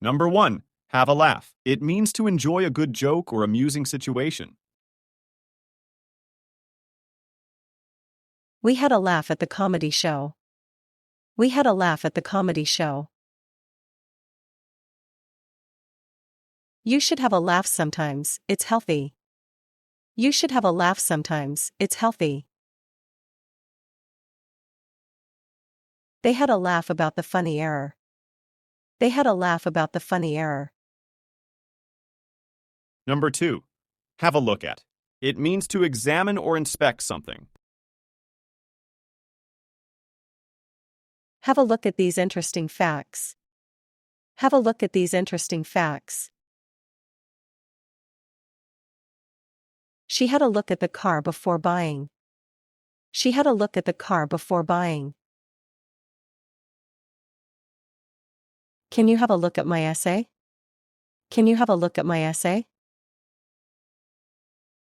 Number 1. Have a laugh. It means to enjoy a good joke or amusing situation. We had a laugh at the comedy show. We had a laugh at the comedy show. You should have a laugh sometimes, it's healthy. You should have a laugh sometimes, it's healthy. They had a laugh about the funny error. They had a laugh about the funny error. Number 2. Have a look at. It means to examine or inspect something. Have a look at these interesting facts. Have a look at these interesting facts. She had a look at the car before buying. She had a look at the car before buying. Can you have a look at my essay? Can you have a look at my essay?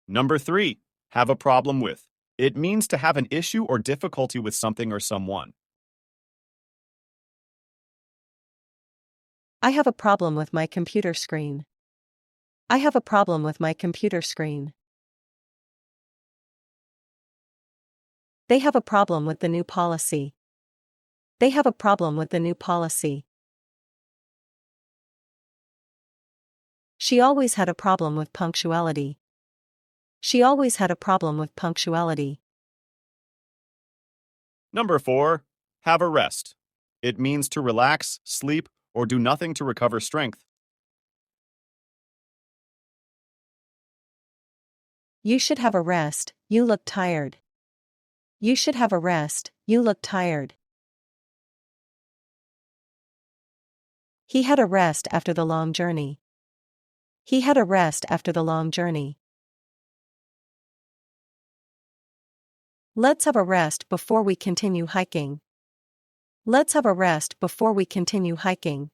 Number 3. Have a problem with. It means to have an issue or difficulty with something or someone. I have a problem with my computer screen. I have a problem with my computer screen. They have a problem with the new policy. They have a problem with the new policy. She always had a problem with punctuality. She always had a problem with punctuality. Number 4. Have a rest. It means to relax, sleep, or do nothing to recover strength. You should have a rest, you look tired. You should have a rest, you look tired. He had a rest after the long journey. He had a rest after the long journey. Let's have a rest before we continue hiking. Let's have a rest before we continue hiking.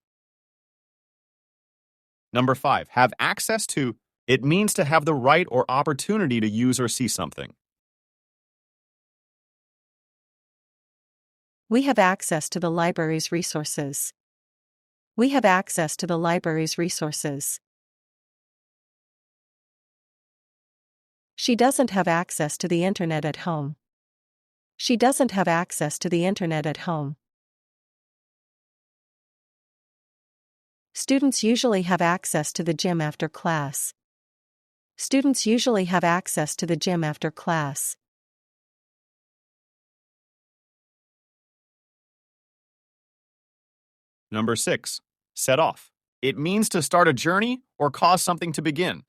Number 5. Have access to. It means to have the right or opportunity to use or see something. We have access to the library's resources. We have access to the library's resources. She doesn't have access to the internet at home. She doesn't have access to the internet at home. Students usually have access to the gym after class. Students usually have access to the gym after class. Number 6. Set off. It means to start a journey or cause something to begin.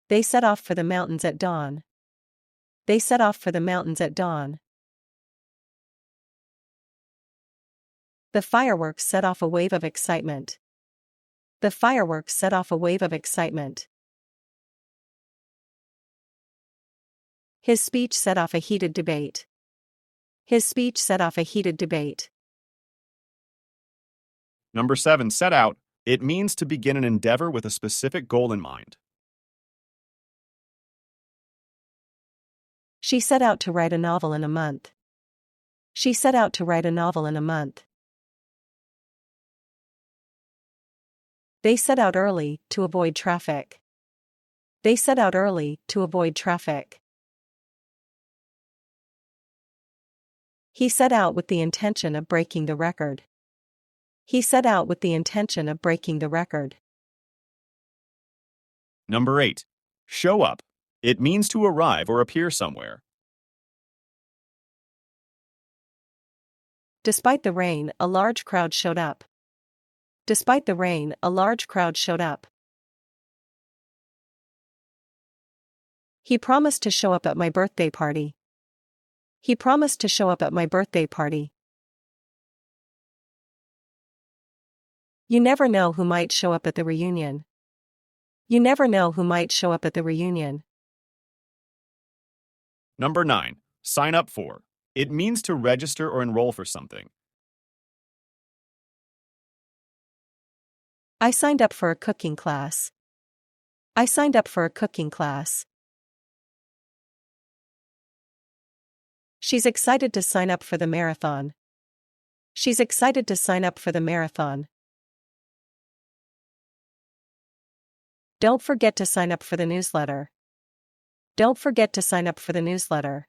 They set off for the mountains at dawn. They set off for the mountains at dawn. The fireworks set off a wave of excitement. The fireworks set off a wave of excitement. His speech set off a heated debate. His speech set off a heated debate. Number 7. Set out. It means to begin an endeavor with a specific goal in mind. She set out to write a novel in a month. She set out to write a novel in a month. They set out early to avoid traffic. They set out early to avoid traffic. He set out with the intention of breaking the record. He set out with the intention of breaking the record. Number 8. Show up. It means to arrive or appear somewhere. Despite the rain, a large crowd showed up. Despite the rain, a large crowd showed up. He promised to show up at my birthday party. He promised to show up at my birthday party. You never know who might show up at the reunion. You never know who might show up at the reunion. Number 9. Sign up for. It means to register or enroll for something. I signed up for a cooking class. I signed up for a cooking class. She's excited to sign up for the marathon. She's excited to sign up for the marathon. Don't forget to sign up for the newsletter. Don't forget to sign up for the newsletter.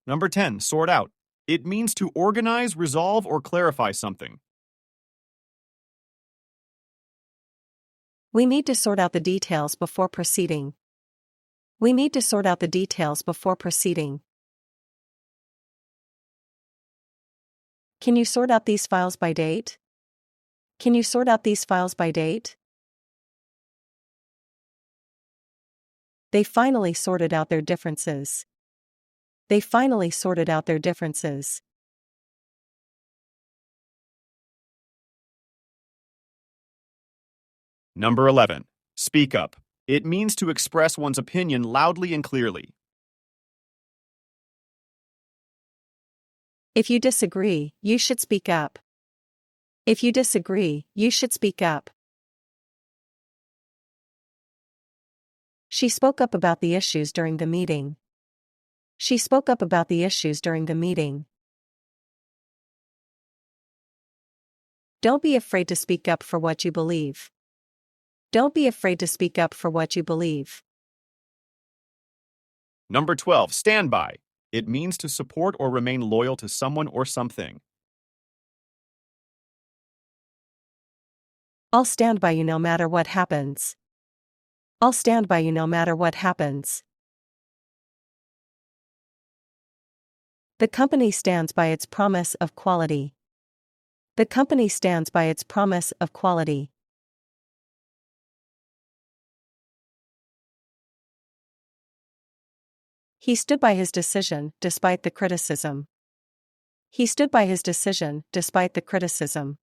Number 10, sort out. It means to organize, resolve, or clarify something. We need to sort out the details before proceeding. We need to sort out the details before proceeding. Can you sort out these files by date? Can you sort out these files by date? They finally sorted out their differences. They finally sorted out their differences. Number 11, speak up. It means to express one's opinion loudly and clearly. If you disagree, you should speak up. If you disagree, you should speak up. She spoke up about the issues during the meeting. She spoke up about the issues during the meeting. Don't be afraid to speak up for what you believe. Don't be afraid to speak up for what you believe. Number 12, stand by. It means to support or remain loyal to someone or something. I'll stand by you no matter what happens. I'll stand by you no matter what happens. The company stands by its promise of quality. The company stands by its promise of quality. He stood by his decision despite the criticism. He stood by his decision despite the criticism.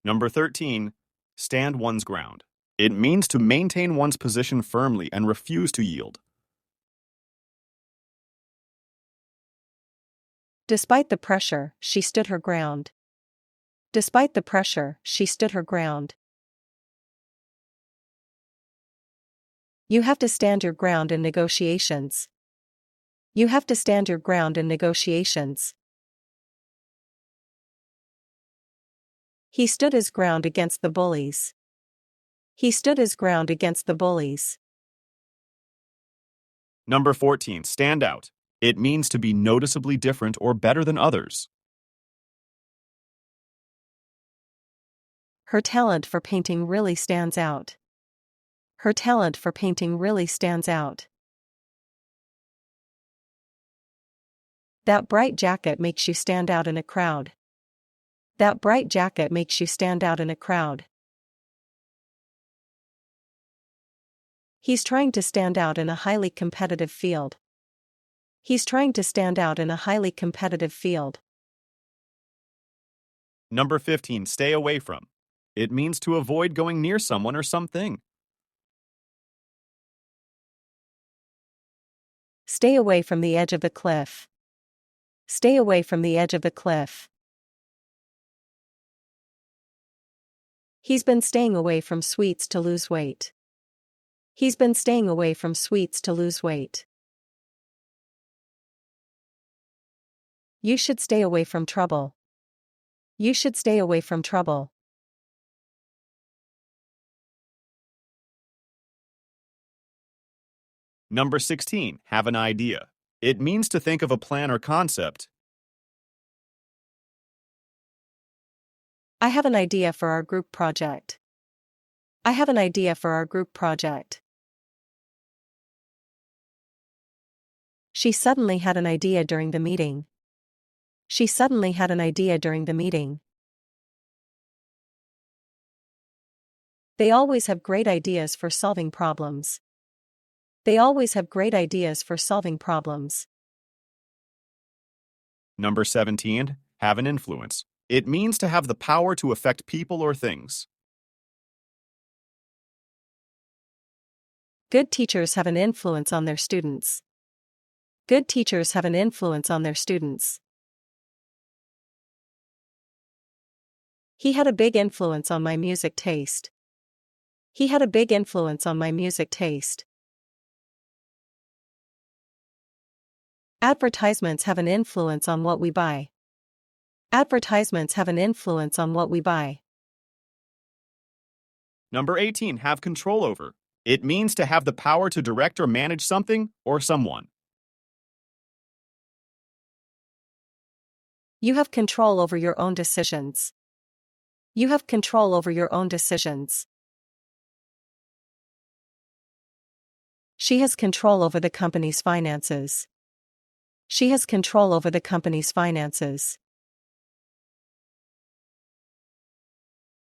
Number 13, stand one's ground. It means to maintain one's position firmly and refuse to yield. Despite the pressure, she stood her ground. Despite the pressure, she stood her ground. You have to stand your ground in negotiations. You have to stand your ground in negotiations. He stood his ground against the bullies. He stood his ground against the bullies. Number 14, stand out. It means to be noticeably different or better than others. Her talent for painting really stands out. Her talent for painting really stands out. That bright jacket makes you stand out in a crowd. That bright jacket makes you stand out in a crowd. He's trying to stand out in a highly competitive field. He's trying to stand out in a highly competitive field. Number 15, stay away from. It means to avoid going near someone or something. Stay away from the edge of the cliff. Stay away from the edge of the cliff. He's been staying away from sweets to lose weight. He's been staying away from sweets to lose weight. You should stay away from trouble. You should stay away from trouble. Number 16, have an idea. It means to think of a plan or concept. I have an idea for our group project. I have an idea for our group project. She suddenly had an idea during the meeting. She suddenly had an idea during the meeting. They always have great ideas for solving problems. They always have great ideas for solving problems. Number 17, have an influence. It means to have the power to affect people or things. Good teachers have an influence on their students. Good teachers have an influence on their students. He had a big influence on my music taste. He had a big influence on my music taste. Advertisements have an influence on what we buy. Advertisements have an influence on what we buy. Number 18, have control over. It means to have the power to direct or manage something or someone. You have control over your own decisions. You have control over your own decisions. She has control over the company's finances. She has control over the company's finances.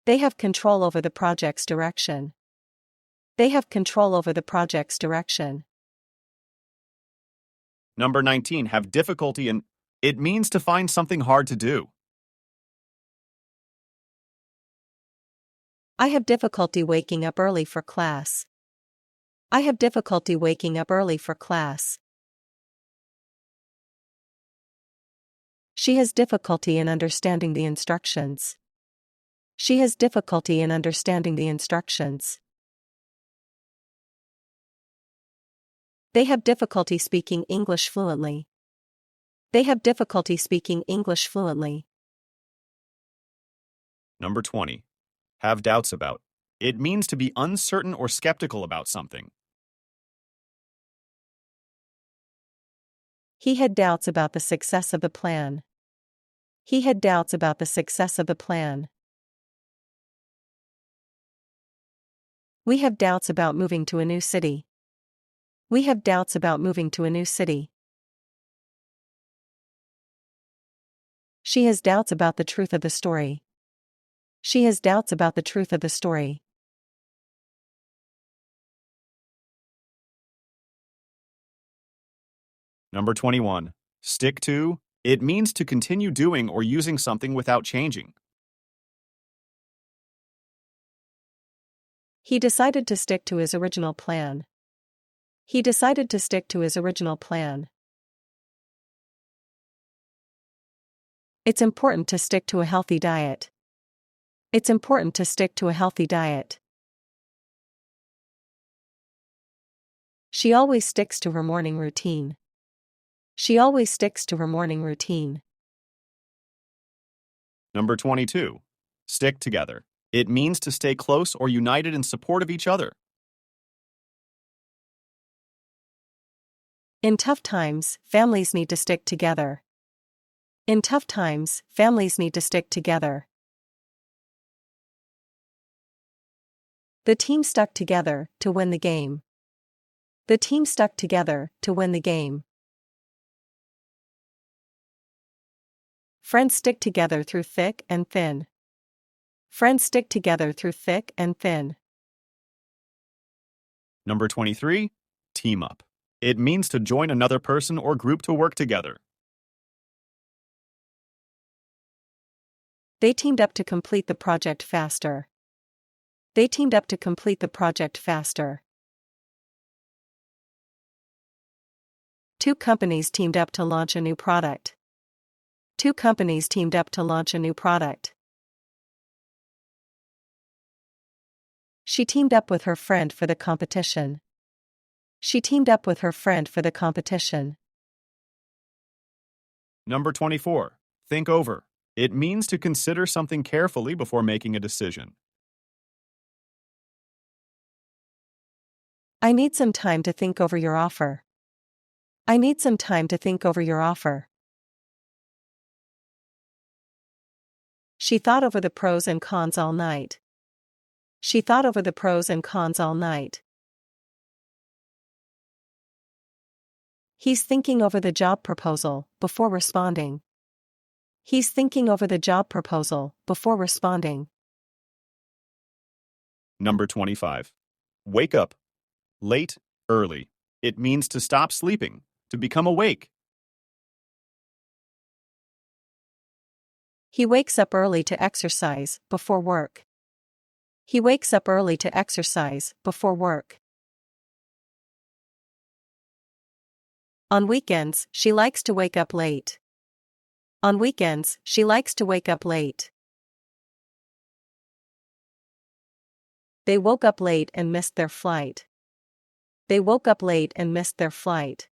They have control over the project's direction. They have control over the project's direction. Number 19, have difficulty in. It means to find something hard to do. I have difficulty waking up early for class. I have difficulty waking up early for class. She has difficulty in understanding the instructions. She has difficulty in understanding the instructions. They have difficulty speaking English fluently. They have difficulty speaking English fluently. Number 20, have doubts about. It means to be uncertain or skeptical about something. He had doubts about the success of the plan. He had doubts about the success of the plan. We have doubts about moving to a new city. We have doubts about moving to a new city. She has doubts about the truth of the story. She has doubts about the truth of the story. Number 21, stick to. It means to continue doing or using something without changing. He decided to stick to his original plan. He decided to stick to his original plan. It's important to stick to a healthy diet. It's important to stick to a healthy diet. She always sticks to her morning routine. She always sticks to her morning routine. Number 22, stick together. It means to stay close or united in support of each other. In tough times, families need to stick together. In tough times, families need to stick together. The team stuck together to win the game. The team stuck together to win the game. Friends stick together through thick and thin. Friends stick together through thick and thin. Number 23, team up. It means to join another person or group to work together. They teamed up to complete the project faster. They teamed up to complete the project faster. Two companies teamed up to launch a new product. Two companies teamed up to launch a new product. She teamed up with her friend for the competition. She teamed up with her friend for the competition. Number 24, think over. It means to consider something carefully before making a decision. I need some time to think over your offer. I need some time to think over your offer. She thought over the pros and cons all night. She thought over the pros and cons all night. He's thinking over the job proposal before responding. He's thinking over the job proposal before responding. Number 25, wake up. Late, early. It means to stop sleeping, to become awake. He wakes up early to exercise before work. He wakes up early to exercise before work. On weekends, she likes to wake up late. On weekends, she likes to wake up late. They woke up late and missed their flight. They woke up late and missed their flight.